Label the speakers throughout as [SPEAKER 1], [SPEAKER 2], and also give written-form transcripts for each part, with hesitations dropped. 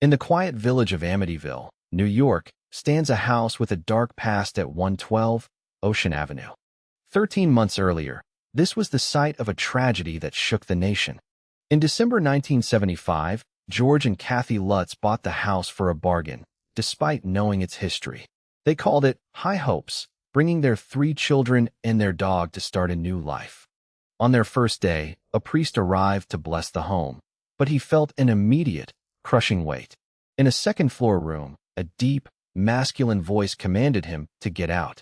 [SPEAKER 1] In the quiet village of Amityville, New York, stands a house with a dark past at 112 Ocean Avenue. 13 months earlier, this was the site of a tragedy that shook the nation. In December 1975, George and Kathy Lutz bought the house for a bargain, despite knowing its history. They called it High Hopes, bringing their 3 children and their dog to start a new life. On their first day, a priest arrived to bless the home, but he felt an immediate, crushing weight. In a second-floor room, a deep, masculine voice commanded him to get out.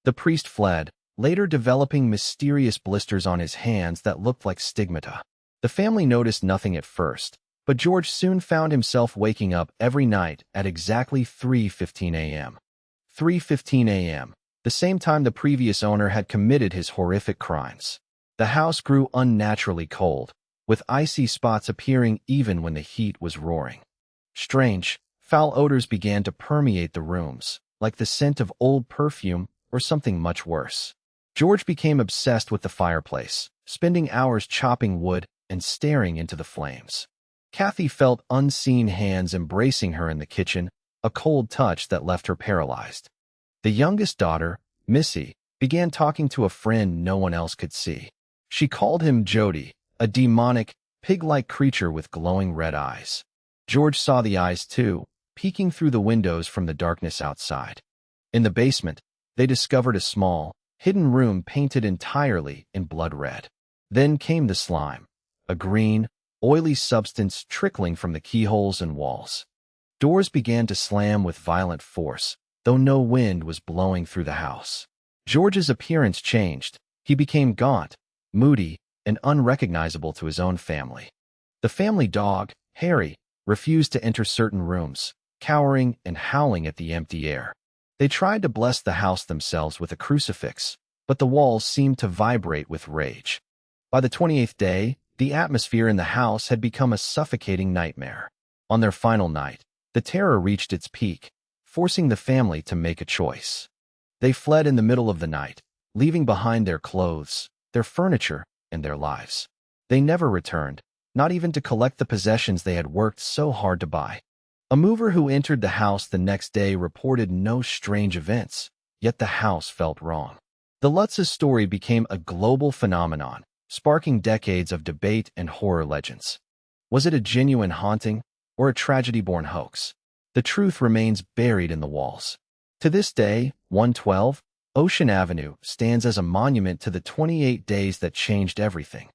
[SPEAKER 1] The priest fled, later developing mysterious blisters on his hands that looked like stigmata. The family noticed nothing at first, but George soon found himself waking up every night at exactly 3:15 a.m. 3:15 a.m., the same time the previous owner had committed his horrific crimes. The house grew unnaturally cold, with icy spots appearing even when the heat was roaring. Strange, foul odors began to permeate the rooms, like the scent of old perfume or something much worse. George became obsessed with the fireplace, spending hours chopping wood and staring into the flames. Kathy felt unseen hands embracing her in the kitchen, a cold touch that left her paralyzed. The youngest daughter, Missy, began talking to a friend no one else could see. She called him Jody, a demonic, pig-like creature with glowing red eyes. George saw the eyes too, peeking through the windows from the darkness outside. In the basement, they discovered a small, hidden room painted entirely in blood red. Then came the slime, a green, oily substance trickling from the keyholes and walls. Doors began to slam with violent force, though no wind was blowing through the house. George's appearance changed. He became gaunt, moody, and unrecognizable to his own family. The family dog, Harry, refused to enter certain rooms, cowering and howling at the empty air. They tried to bless the house themselves with a crucifix, but the walls seemed to vibrate with rage. By the 28th day, the atmosphere in the house had become a suffocating nightmare. On their final night, the terror reached its peak, forcing the family to make a choice. They fled in the middle of the night, leaving behind their clothes, their furniture, and their lives. They never returned, not even to collect the possessions they had worked so hard to buy. A mover who entered the house the next day reported no strange events, yet the house felt wrong. The Lutz's story became a global phenomenon, sparking decades of debate and horror legends. Was it a genuine haunting or a tragedy-born hoax? The truth remains buried in the walls. To this day, 112 Ocean Avenue stands as a monument to the 28 days that changed everything.